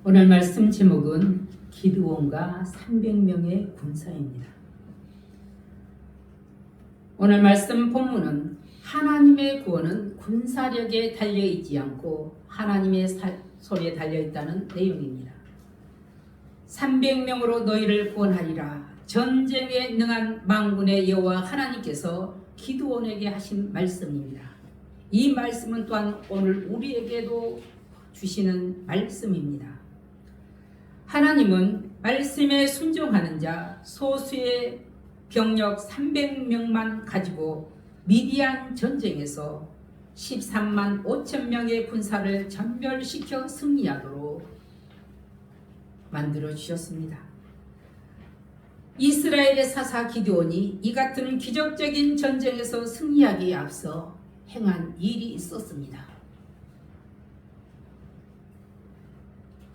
오늘 말씀 제목은 기드온과 300명의 군사입니다. 오늘 말씀 본문은 하나님의 구원은 군사력에 달려있지 않고 하나님의 손에 달려있다는 내용입니다. 300명으로 너희를 구원하리라. 전쟁에 능한 만군의 여호와 하나님께서 기드온에게 하신 말씀입니다. 이 말씀은 또한 오늘 우리에게도 주시는 말씀입니다. 하나님은 말씀에 순종하는 자 소수의 병력 300명만 가지고 미디안 전쟁에서 13만 5천 명의 군사를 전멸시켜 승리하도록 만들어 주셨습니다. 이스라엘의 사사 기드온이 이 같은 기적적인 전쟁에서 승리하기에 앞서 행한 일이 있었습니다.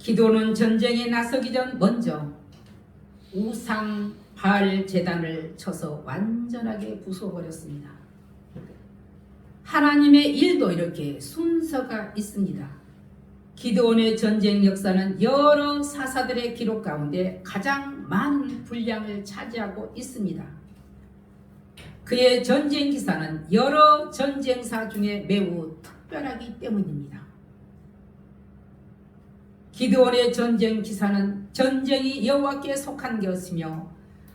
기드온은 전쟁에 나서기 전 먼저 우상 바알 제단을 쳐서 완전하게 부숴버렸습니다. 하나님의 일도 이렇게 순서가 있습니다. 기드온의 전쟁 역사는 여러 사사들의 기록 가운데 가장 많은 분량을 차지하고 있습니다. 그의 전쟁 기사는 여러 전쟁사 중에 매우 특별하기 때문입니다. 기드온의 전쟁 기사는 전쟁이 여호와께 속한 것이며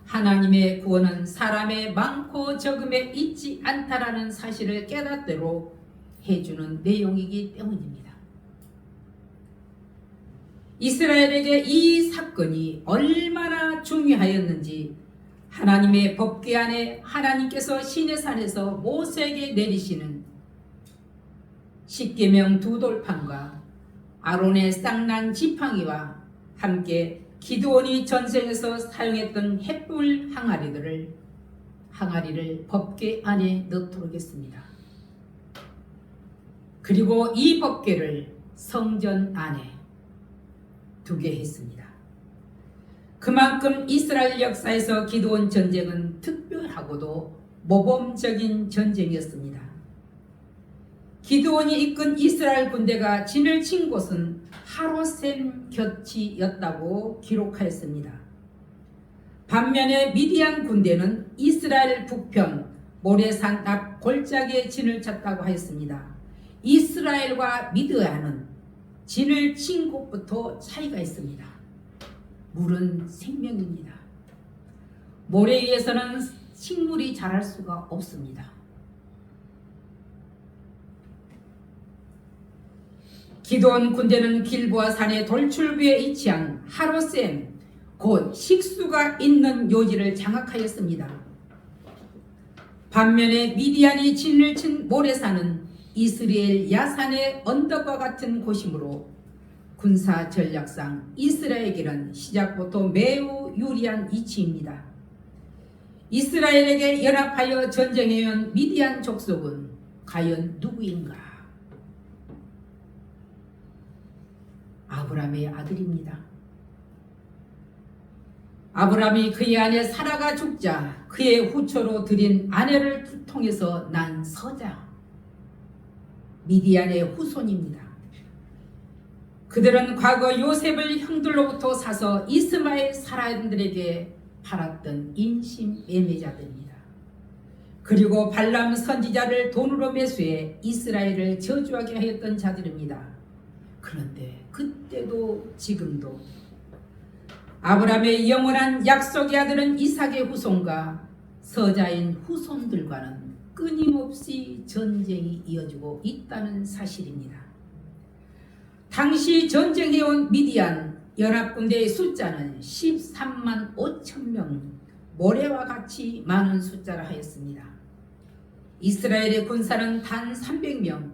하나님의 구원은 사람의 많고 적음에 있지 않다라는 사실을 깨닫도록 해주는 내용이기 때문입니다. 이스라엘에게 이 사건이 얼마나 중요하였는지 하나님의 법궤 안에 하나님께서 시내산에서 모세에게 내리시는 십계명 두 돌판과 아론의 쌍난 지팡이와 함께 기드온이 전쟁에서 사용했던 횃불 항아리를 법궤 안에 넣도록 했습니다. 그리고 이 법궤를 성전 안에 두게 했습니다. 그만큼 이스라엘 역사에서 기드온 전쟁은 특별하고도 모범적인 전쟁이었습니다. 기드온이 이끈 이스라엘 군대가 진을 친 곳은 하로셈 곁이었다고 기록하였습니다. 반면에 미디안 군대는 이스라엘 북편 모레산 앞 골짜기에 진을 쳤다고 하였습니다. 이스라엘과 미디안은 진을 친 곳부터 차이가 있습니다. 물은 생명입니다. 모래 위에서는 식물이 자랄 수가 없습니다. 기드온 군대는 길보아 산의 돌출부에 위치한 하로셈 곧 식수가 있는 요지를 장악하였습니다. 반면에 미디안이 진을 친 모레산은 이스라엘 야산의 언덕과 같은 곳이므로 군사 전략상 이스라엘에게는 시작부터 매우 유리한 위치입니다. 이스라엘에게 연합하여 전쟁해온 미디안 족속은 과연 누구인가? 아브람의 아들입니다. 아브람이 그의 아내 사라가 죽자 그의 후처로 들인 아내를 통해서 난 서자 미디안의 후손입니다. 그들은 과거 요셉을 형들로부터 사서 이스마엘 사람들에게 팔았던 인신 매매자들입니다. 그리고 발람 선지자를 돈으로 매수해 이스라엘을 저주하게 하였던 자들입니다. 그런데 그때도 지금도 아브라함의 영원한 약속의 아들은 이삭의 후손과 서자인 후손들과는 끊임없이 전쟁이 이어지고 있다는 사실입니다. 당시 전쟁해온 미디안 연합군대의 숫자는 13만 5천 명, 모래와 같이 많은 숫자라 하였습니다. 이스라엘의 군사는 단 300명,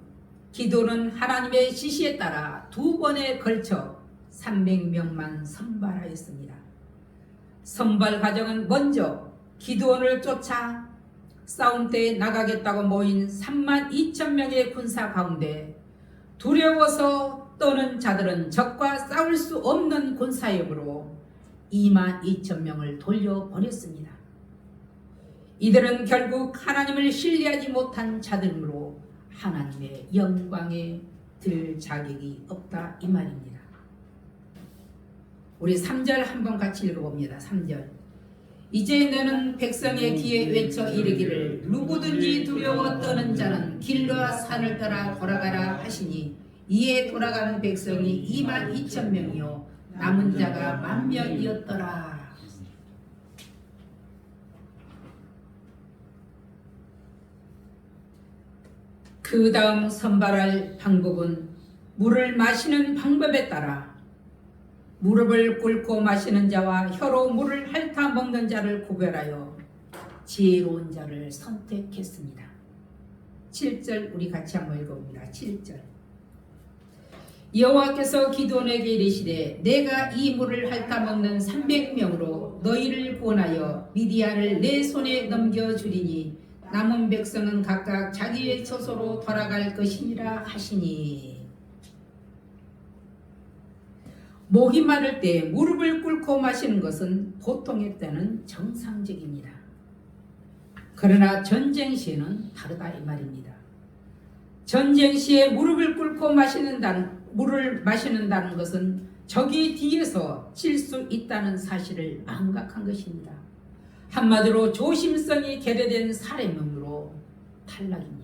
기드온은 하나님의 지시에 따라 두 번에 걸쳐 300명만 선발하였습니다. 선발 과정은 먼저 기드온을 쫓아 싸움터에 나가겠다고 모인 3만 2천 명의 군사 가운데 두려워서 떠는 자들은 적과 싸울 수 없는 군사력으로 2만 2천 명을 돌려보냈습니다. 이들은 결국 하나님을 신뢰하지 못한 자들이므로 하나님의 영광에 들 자격이 없다 이 말입니다. 우리 3절 한번 같이 읽어봅니다. 3절. 이제 너는 백성의 귀에 외쳐 이르기를 누구든지 두려워 떠는 자는 길과 산을 따라 돌아가라 하시니 이에 돌아가는 백성이 22,000명이요 남은 자가 10,000명이었더라. 그 다음 선발할 방법은 물을 마시는 방법에 따라 무릎을 꿇고 마시는 자와 혀로 물을 핥아 먹는 자를 구별하여 지혜로운 자를 선택했습니다. 7절 우리 같이 한번 읽어봅니다. 7절. 여호와께서 기드온에게 이르시되 내가 이 물을 핥아 먹는 300명으로 너희를 구원하여 미디안을 내 손에 넘겨주리니 남은 백성은 각각 자기의 처소로 돌아갈 것이니라 하시니. 목이 마를 때 무릎을 꿇고 마시는 것은 보통의 때는 정상적입니다. 그러나 전쟁 시에는 다르다 이 말입니다. 전쟁 시에 무릎을 꿇고 물을 마시는다는 것은 적이 뒤에서 칠 수 있다는 사실을 망각한 것입니다. 한마디로 조심성이 결여된 사례명으로 탈락입니다.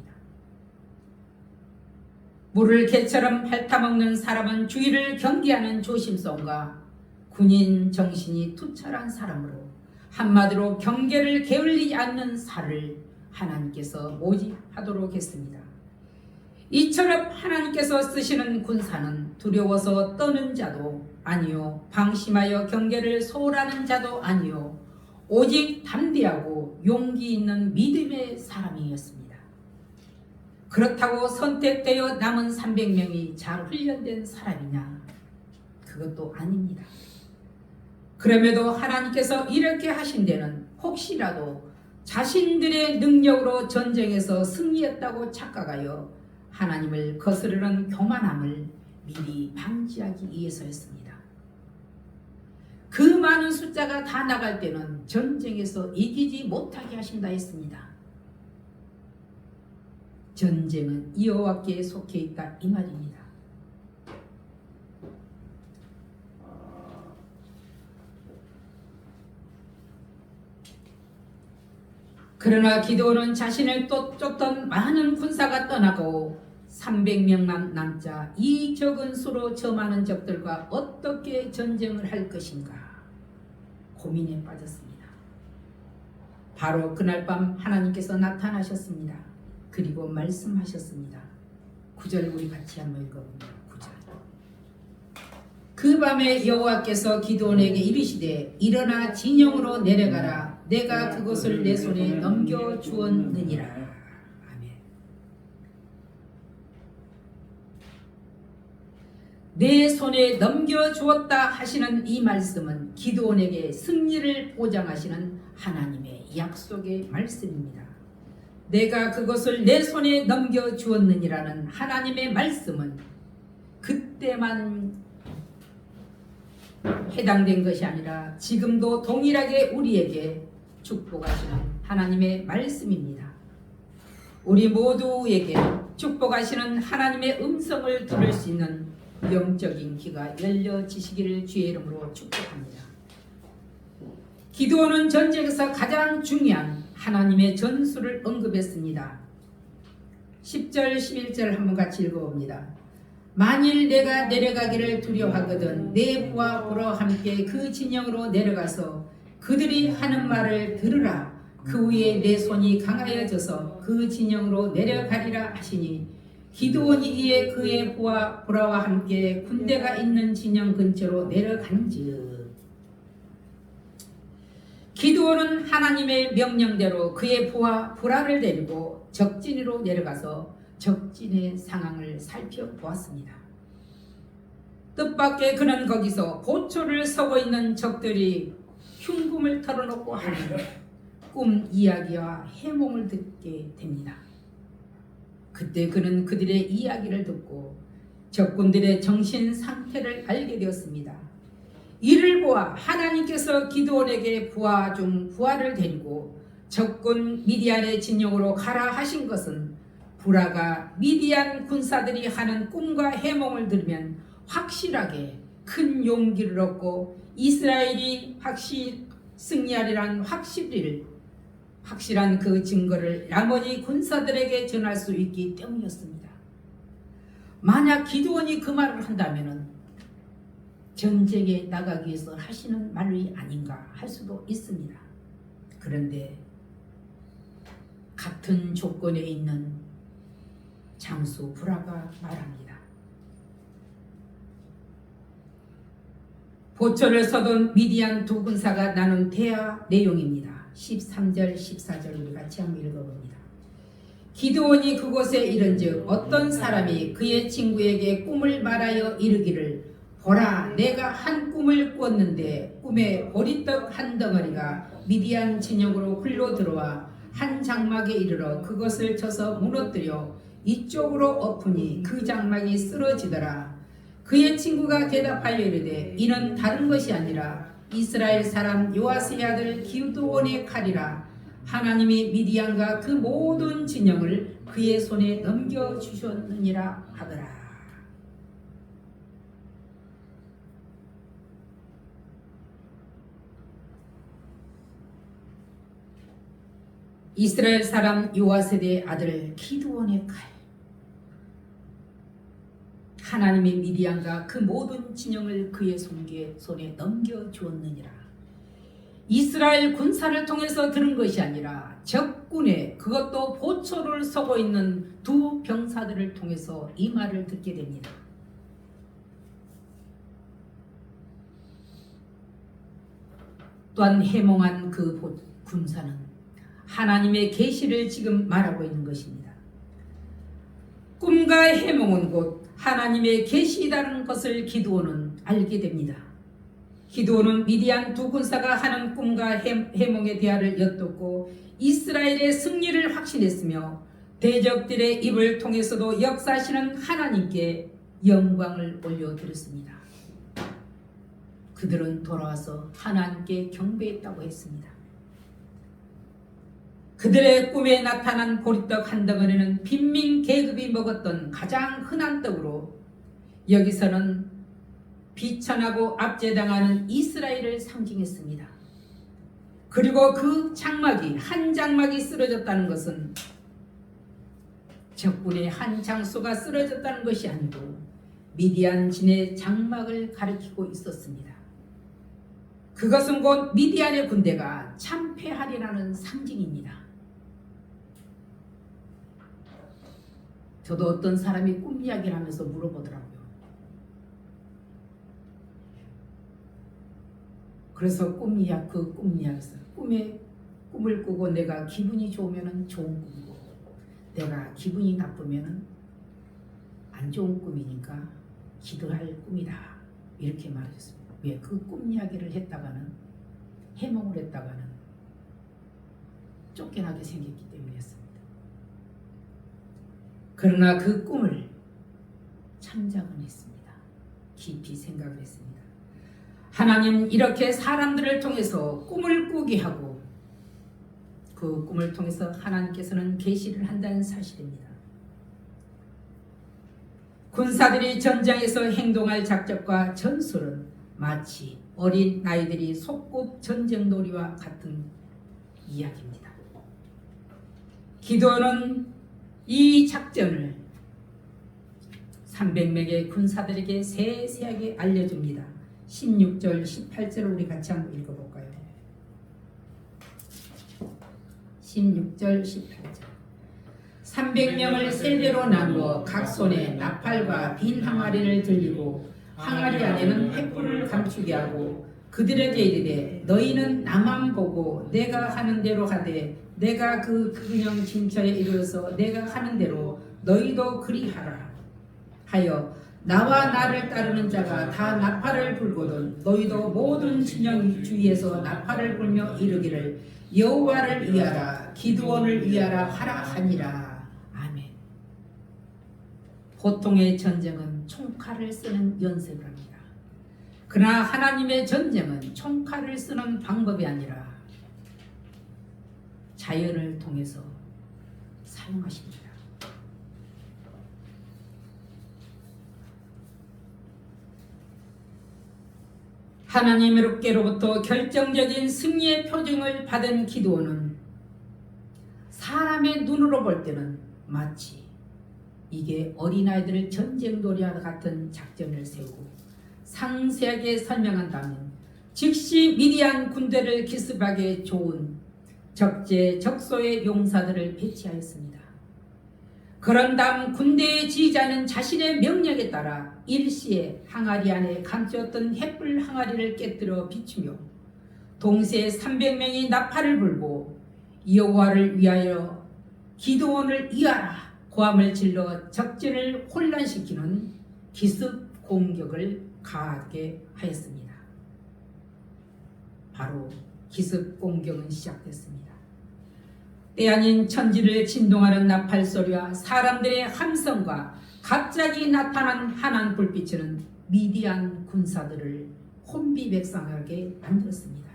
물을 개처럼 핥아먹는 사람은 주위를 경계하는 조심성과 군인 정신이 투철한 사람으로 한마디로 경계를 게을리지 않는 살을 하나님께서 모집하도록 했습니다. 이처럼 하나님께서 쓰시는 군사는 두려워서 떠는 자도 아니요 방심하여 경계를 소홀하는 자도 아니요 오직 담대하고 용기 있는 믿음의 사람이었습니다. 그렇다고 선택되어 남은 300명이 잘 훈련된 사람이냐? 그것도 아닙니다. 그럼에도 하나님께서 이렇게 하신 데는 혹시라도 자신들의 능력으로 전쟁에서 승리했다고 착각하여 하나님을 거스르는 교만함을 미리 방지하기 위해서였습니다. 그 많은 숫자가 다 나갈 때는 전쟁에서 이기지 못하게 하신다 했습니다. 전쟁은 여호와께 속해 있다 이 말입니다. 그러나 기드온은 자신을 쫓던 많은 군사가 떠나고 300명만 남자 이 적은 수로 저 많은 적들과 어떻게 전쟁을 할 것인가 고민에 빠졌습니다. 바로 그날 밤 하나님께서 나타나셨습니다. 그리고 말씀하셨습니다. 9절 우리 같이 한번 읽어봅니다. 9절. 그 밤에 여호와께서 기드온에게 이르시되 일어나 진영으로 내려가라. 내가 그것을 내 손에 넘겨주었느니라. 아멘. 내 손에 넘겨주었다 하시는 이 말씀은 기드온에게 승리를 보장하시는 하나님의 약속의 말씀입니다. 내가 그것을 내 손에 넘겨주었느니라는 하나님의 말씀은 그때만 해당된 것이 아니라 지금도 동일하게 우리에게 축복하시는 하나님의 말씀입니다. 우리 모두에게 축복하시는 하나님의 음성을 들을 수 있는 영적인 귀가 열려지시기를 주의 이름으로 축복합니다. 기드온은 전쟁에서 가장 중요한 하나님의 전술을 언급했습니다. 10절 11절 한번 같이 읽어봅니다. 만일 내가 내려가기를 두려워하거든 내 부하 보러 함께 그 진영으로 내려가서 그들이 하는 말을 들으라. 그 후에 내 손이 강하여져서 그 진영으로 내려가리라 하시니 기드온이 이에 그의 부하 보라와 함께 군대가 있는 진영 근처로 내려간즉 기드온은 하나님의 명령대로 그의 부하 보라를 데리고 적진으로 내려가서 적진의 상황을 살펴보았습니다. 뜻밖의 그는 거기서 고초를 서고 있는 적들이 흉금을 털어놓고 하는 꿈 이야기와 해몽을 듣게 됩니다. 그때 그는 그들의 이야기를 듣고 적군들의 정신 상태를 알게 되었습니다. 이를 보아 하나님께서 기드온에게 부하 중 부하를 데리고 적군 미디안의 진영으로 가라 하신 것은 부라가 미디안 군사들이 하는 꿈과 해몽을 들으면 확실하게 큰 용기를 얻고 이스라엘이 승리하리란 확실한 그 증거를 나머지 군사들에게 전할 수 있기 때문이었습니다. 만약 기드온이 그 말을 한다면 전쟁에 나가기 위해서 하시는 말이 아닌가 할 수도 있습니다. 그런데 같은 조건에 있는 장수 브라가 말합니다. 보초를 서던 미디안 두 군사가 나눈 대화 내용입니다. 13절 14절 우리 같이 한번 읽어봅니다. 기드온이 그곳에 이른즉 어떤 사람이 그의 친구에게 꿈을 말하여 이르기를 보라 내가 한 꿈을 꿨는데 꿈에 보리떡 한 덩어리가 미디안 진영으로 흘러 들어와 한 장막에 이르러 그것을 쳐서 무너뜨려 이쪽으로 엎으니 그 장막이 쓰러지더라. 그의 친구가 대답하여 이르되 이는 다른 것이 아니라 이스라엘 사람 요아스의 아들 기드온의 칼이라. 하나님이 미디안과 그 모든 진영을 그의 손에 넘겨주셨느니라 하더라. 이스라엘 사람 요아스의 아들 기드온의 칼. 하나님이 미디안과 그 모든 진영을 그의 손에 넘겨주었느니라. 이스라엘 군사를 통해서 들은 것이 아니라 적군의 그것도 보초를 서고 있는 두 병사들을 통해서 이 말을 듣게 됩니다. 또한 해몽한 그 군사는 하나님의 계시를 지금 말하고 있는 것입니다. 꿈과 해몽은 곧 하나님의 계시라는 것을 기드온은 알게 됩니다. 기드온은 미디안 두 군사가 하는 꿈과 해몽의 대화를 엿듣고 이스라엘의 승리를 확신했으며 대적들의 입을 통해서도 역사하시는 하나님께 영광을 올려드렸습니다. 그들은 돌아와서 하나님께 경배했다고 했습니다. 그들의 꿈에 나타난 보리떡 한 덩어리는 빈민 계급이 먹었던 가장 흔한 떡으로 여기서는 비천하고 압제당하는 이스라엘을 상징했습니다. 그리고 그 한 장막이 쓰러졌다는 것은 적군의 한 장소가 쓰러졌다는 것이 아니고 미디안 진의 장막을 가리키고 있었습니다. 그것은 곧 미디안의 군대가 참패하리라는 상징입니다. 저도 어떤 사람이 꿈 이야기를 하면서 물어보더라고요. 그래서 꿈 이야기에서 꿈을 꾸고 내가 기분이 좋으면 좋은 꿈이고 내가 기분이 나쁘면 안 좋은 꿈이니까 기도할 꿈이다. 이렇게 말하셨습니다. 왜? 그 꿈 이야기를 했다가는 해몽을 했다가는 쫓겨나게 생겼기 때문이었습니다. 그러나 그 꿈을 참작은 했습니다. 깊이 생각을 했습니다. 하나님 이렇게 사람들을 통해서 꿈을 꾸게 하고 그 꿈을 통해서 하나님께서는 계시를 한다는 사실입니다. 군사들이 전장에서 행동할 작전과 전술은 마치 어린 아이들이 속꿉 전쟁놀이와 같은 이야기입니다. 기드온은 이 작전을 300명의 군사들에게 세세하게 알려줍니다. 16절 18절을 우리 같이 한번 읽어볼까요? 16절 18절 300명을 세대로 나누어 각 손에 나팔과 빈 항아리를 들리고 항아리 안에는 횃불을 감추게 하고 그들에게 이르되 너희는 나만 보고 내가 하는 대로 하되 내가 그 근영 진처에 이르러서 내가 하는 대로 너희도 그리하라 하여 나와 나를 따르는 자가 다 나팔을 불거든 너희도 모든 진영 주위에서 나팔을 불며 이르기를 여호와를 위하라 기드온을 위하라 하라 하니라. 아멘. 보통의 전쟁은 총칼을 쓰는 연습을 합니다. 그러나 하나님의 전쟁은 총칼을 쓰는 방법이 아니라 자연을 통해서 사용하십니다. 하나님께로부터 결정적인 승리의 표징을 받은 기드온은 사람의 눈으로 볼 때는 마치 이게 어린아이들을 전쟁놀이와 같은 작전을 세우고 상세하게 설명한다면 즉시 미디안 군대를 기습하기에 좋은 적재적소의 용사들을 배치하였습니다. 그런 다음 군대의 지휘자는 자신의 명령에 따라 일시에 항아리 안에 감추었던 횃불 항아리를 깨뜨려 비추며 동시에 300명이 나팔을 불고 여호와를 위하여 기드온을 이하라 고함을 질러 적진을 혼란시키는 기습 공격을 가하게 하였습니다. 바로 기습 공격은 시작됐습니다. 때 아닌 천지를 진동하는 나팔 소리와 사람들의 함성과 갑자기 나타난 환한 불빛은 미디안 군사들을 혼비백산하게 만들었습니다.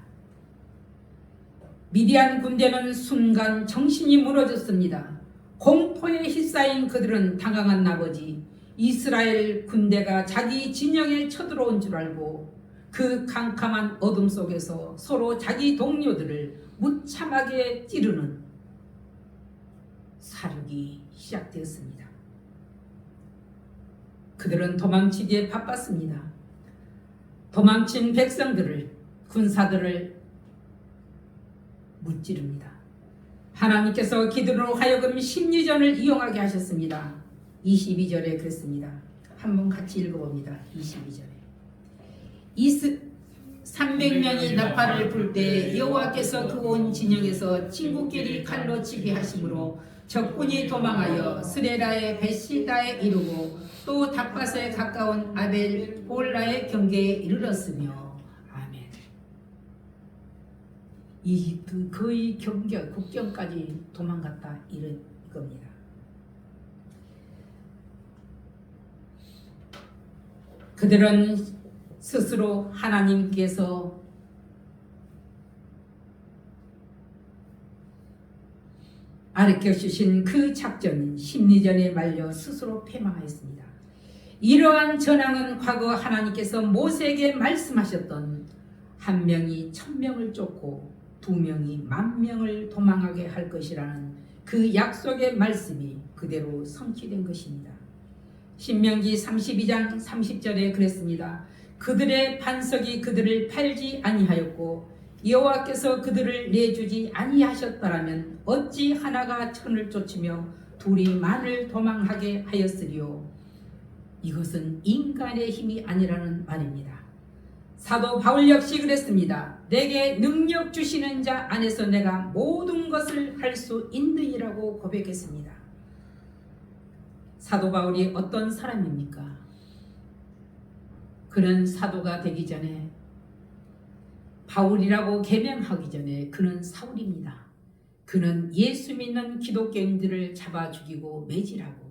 미디안 군대는 순간 정신이 무너졌습니다. 공포에 휩싸인 그들은 당황한 나머지 이스라엘 군대가 자기 진영에 쳐들어온 줄 알고 그 캄캄한 어둠 속에서 서로 자기 동료들을 무참하게 찌르는 사륙이 시작되었습니다. 그들은 도망치기에 바빴습니다. 도망친 백성들을, 군사들을 무찌릅니다. 하나님께서 기드온으로 하여금 심리전을 이용하게 하셨습니다. 22절에 그랬습니다. 한번 같이 읽어봅니다. 22절에 300명이 나팔을 불 때 여호와께서 그 온 진영에서 친구끼리 칼로 치게 하심으로 적군이 도망하여 스레라의 벳시다에 이르고 또 닥밭에 가까운 아벨 볼라의 경계에 이르렀으며 아멘. 이집트 거의 국경까지 도망갔다 이겁니다. 그들은 스스로 하나님께서 가르쳐 주신 그 작전 심리전에 말려 스스로 패망하였습니다. 이러한 전황은 과거 하나님께서 모세에게 말씀하셨던 1명이 1000명을 쫓고 2명이 10,000명을 도망하게 할 것이라는 그 약속의 말씀이 그대로 성취된 것입니다. 신명기 32장 30절에 그랬습니다. 그들의 반석이 그들을 팔지 아니하였고 여호와께서 그들을 내주지 아니하셨더라면 어찌 하나가 천을 쫓으며 둘이 만을 도망하게 하였으리요. 이것은 인간의 힘이 아니라는 말입니다. 사도 바울 역시 그랬습니다. 내게 능력 주시는 자 안에서 내가 모든 것을 할 수 있느니라고 고백했습니다. 사도 바울이 어떤 사람입니까? 그는 사도가 되기 전에 바울이라고 개명하기 전에 그는 사울입니다. 그는 예수 믿는 기독교인들을 잡아 죽이고 매질하고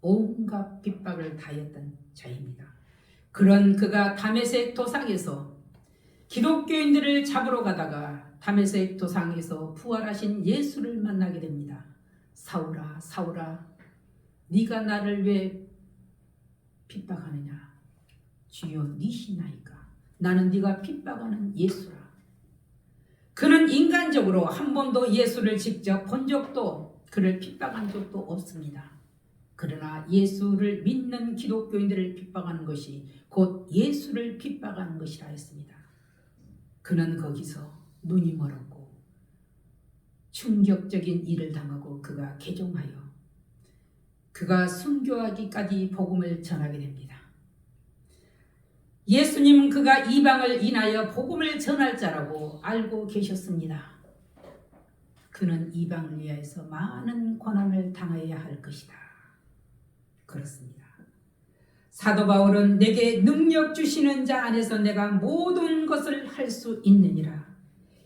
온갖 핍박을 다했던 자입니다. 그런 그가 다메섹 도상에서 기독교인들을 잡으러 가다가 다메섹 도상에서 부활하신 예수를 만나게 됩니다. 사울아 사울아 네가 나를 왜 핍박하느냐? 주여 니시나이까? 나는 네가 핍박하는 예수라. 그는 인간적으로 한 번도 예수를 직접 본 적도 그를 핍박한 적도 없습니다. 그러나 예수를 믿는 기독교인들을 핍박하는 것이 곧 예수를 핍박하는 것이라 했습니다. 그는 거기서 눈이 멀었고 충격적인 일을 당하고 그가 개종하여 그가 순교하기까지 복음을 전하게 됩니다. 예수님은 그가 이방을 인하여 복음을 전할 자라고 알고 계셨습니다. 그는 이방을 위하여서 많은 고난을 당해야 할 것이다. 그렇습니다. 사도 바울은 내게 능력 주시는 자 안에서 내가 모든 것을 할 수 있느니라.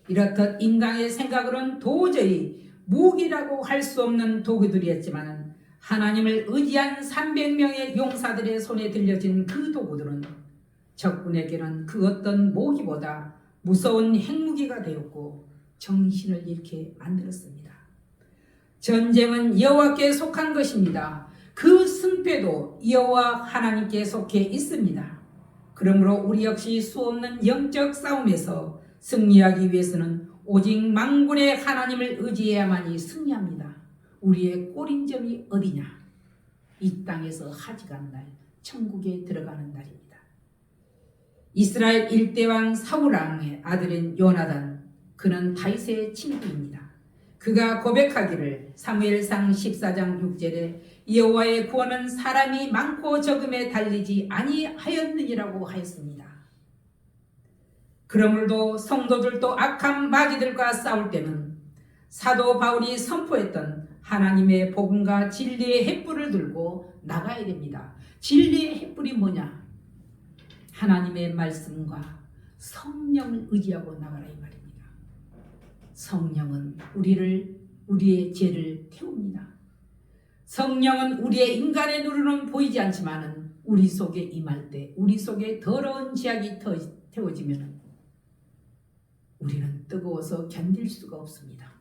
이렇듯 인간의 생각으로는 도저히 무기라고 할 수 없는 도구들이었지만 하나님을 의지한 300명의 용사들의 손에 들려진 그 도구들은 적군에게는 그 어떤 모기보다 무서운 핵무기가 되었고 정신을 잃게 만들었습니다. 전쟁은 여호와께 속한 것입니다. 그 승패도 여호와 하나님께 속해 있습니다. 그러므로 우리 역시 수없는 영적 싸움에서 승리하기 위해서는 오직 만군의 하나님을 의지해야만이 승리합니다. 우리의 꼬린점이 어디냐? 이 땅에서 하지가 않는 날, 천국에 들어가는 날입니다. 이스라엘 1대왕 사울왕의 아들인 요나단, 그는 다윗의 친구입니다. 그가 고백하기를 사무엘상 14장 6절에 여호와의 구원은 사람이 많고 적음에 달리지 아니하였느니라고 하였습니다. 그러므로도 성도들도 악한 마귀들과 싸울 때는 사도 바울이 선포했던 하나님의 복음과 진리의 횃불을 들고 나가야 됩니다. 진리의 횃불이 뭐냐? 하나님의 말씀과 성령을 의지하고 나가라 이 말입니다. 성령은 우리의 죄를 태웁니다. 성령은 우리의 인간의 눈으로는 보이지 않지만은 우리 속에 임할 때, 우리 속에 더러운 죄악이 태워지면은 우리는 뜨거워서 견딜 수가 없습니다.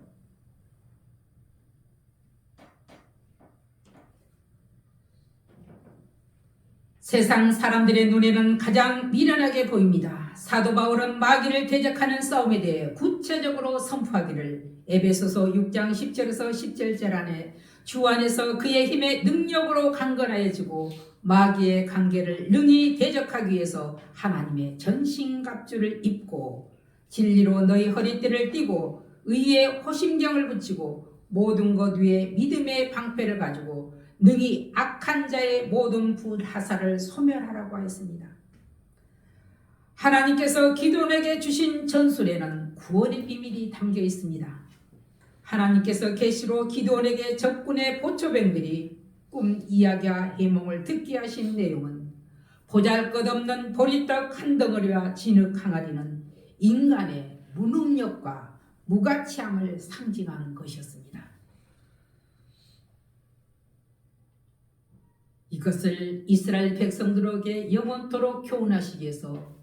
세상 사람들의 눈에는 가장 미련하게 보입니다. 사도 바울은 마귀를 대적하는 싸움에 대해 구체적으로 선포하기를 에베소서 6장 10절에서 17절 안에 주 안에서 그의 힘의 능력으로 강건하여지고 마귀의 관계를 능히 대적하기 위해서 하나님의 전신갑주를 입고 진리로 너희 허리띠를 띠고 의의 호심경을 붙이고 모든 것 위에 믿음의 방패를 가지고 능히 악한 자의 모든 불화살을 소멸하라고 하였습니다. 하나님께서 기드온에게 주신 전술에는 구원의 비밀이 담겨 있습니다. 하나님께서 계시로 기드온에게 적군의 보초병들이 꿈 이야기와 해몽을 듣게 하신 내용은 보잘것없는 보리떡 한 덩어리와 진흙 항아리는 인간의 무능력과 무가치함을 상징하는 것이었습니다. 이것을 이스라엘 백성들에게 영원토록 교훈하시기 위해서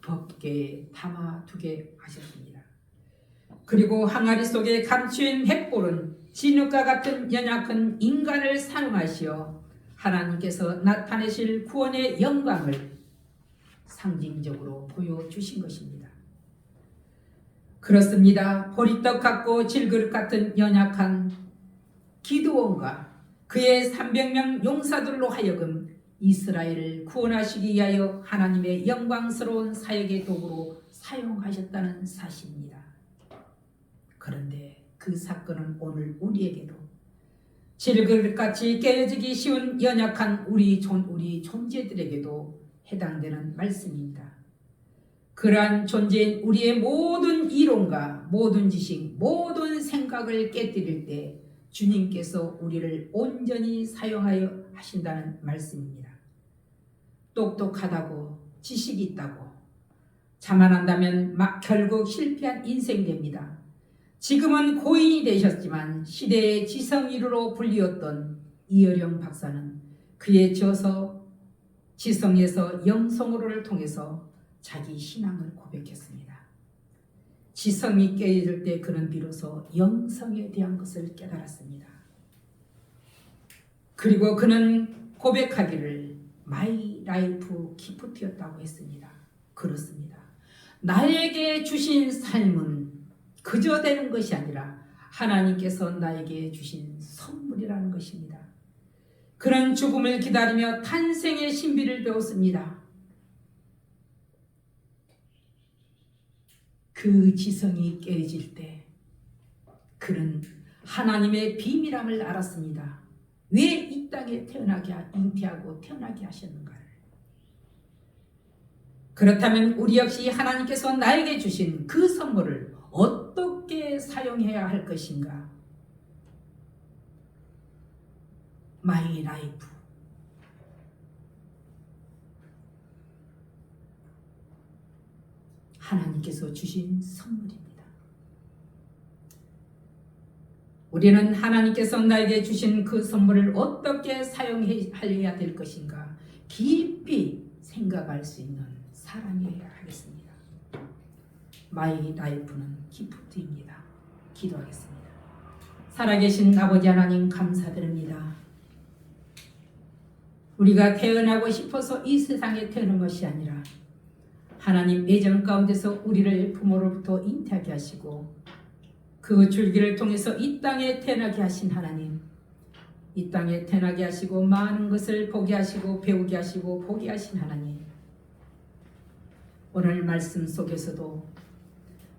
법궤에 담아두게 하셨습니다. 그리고 항아리 속에 감추인 횃불은 진흙과 같은 연약한 인간을 사용하시어 하나님께서 나타내실 구원의 영광을 상징적으로 보여주신 것입니다. 그렇습니다. 보리떡 같고 질그릇 같은 연약한 기드온과 그의 300명 용사들로 하여금 이스라엘을 구원하시기 위하여 하나님의 영광스러운 사역의 도구로 사용하셨다는 사실입니다. 그런데 그 사건은 오늘 우리에게도 질그릇같이 깨어지기 쉬운 연약한 우리 존재들에게도 해당되는 말씀입니다. 그러한 존재인 우리의 모든 이론과 모든 지식, 모든 생각을 깨뜨릴 때 주님께서 우리를 온전히 사용하여 하신다는 말씀입니다. 똑똑하다고 지식이 있다고 자만한다면 결국 실패한 인생이 됩니다. 지금은 고인이 되셨지만 시대의 지성인으로 불리웠던 이어령 박사는 그의 저서 지성에서 영성으로를 통해서 자기 신앙을 고백했습니다. 지성이 깨어질 때 그는 비로소 영성에 대한 것을 깨달았습니다. 그리고 그는 고백하기를 마이 라이프 기프트였다고 했습니다. 그렇습니다. 나에게 주신 삶은 그저 되는 것이 아니라 하나님께서 나에게 주신 선물이라는 것입니다. 그는 죽음을 기다리며 탄생의 신비를 배웠습니다. 그 지성이 깨어질 때 그는 하나님의 비밀함을 알았습니다. 왜 이 땅에 잉태하고 태어나게 하셨는가를. 그렇다면 우리 역시 하나님께서 나에게 주신 그 선물을 어떻게 사용해야 할 것인가? 마이 라이프. 하나님께서 주신 선물입니다. 우리는 하나님께서 나에게 주신 그 선물을 어떻게 사용해야 될 것인가 깊이 생각할 수 있는 사람이어야 하겠습니다. 마이 라이프는 기프트입니다. 기도하겠습니다. 살아계신 아버지 하나님 감사드립니다. 우리가 태어나고 싶어서 이 세상에 태어난 것이 아니라 하나님 예정 가운데서 우리를 부모로부터 잉태하게 하시고 그 줄기를 통해서 이 땅에 태어나게 하신 하나님, 이 땅에 태어나게 하시고 많은 것을 보게 하시고 배우게 하시고 보게 하신 하나님, 오늘 말씀 속에서도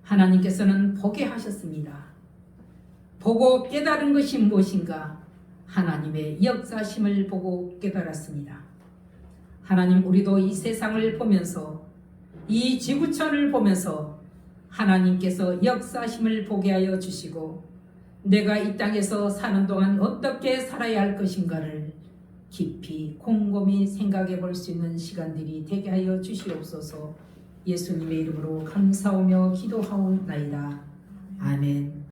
하나님께서는 보게 하셨습니다. 보고 깨달은 것이 무엇인가? 하나님의 역사심을 보고 깨달았습니다. 하나님, 우리도 이 세상을 보면서 이 지구촌을 보면서 하나님께서 역사심을 보게 하여 주시고 내가 이 땅에서 사는 동안 어떻게 살아야 할 것인가를 깊이 곰곰이 생각해 볼 수 있는 시간들이 되게 하여 주시옵소서. 예수님의 이름으로 감사하며 기도하옵나이다. 아멘.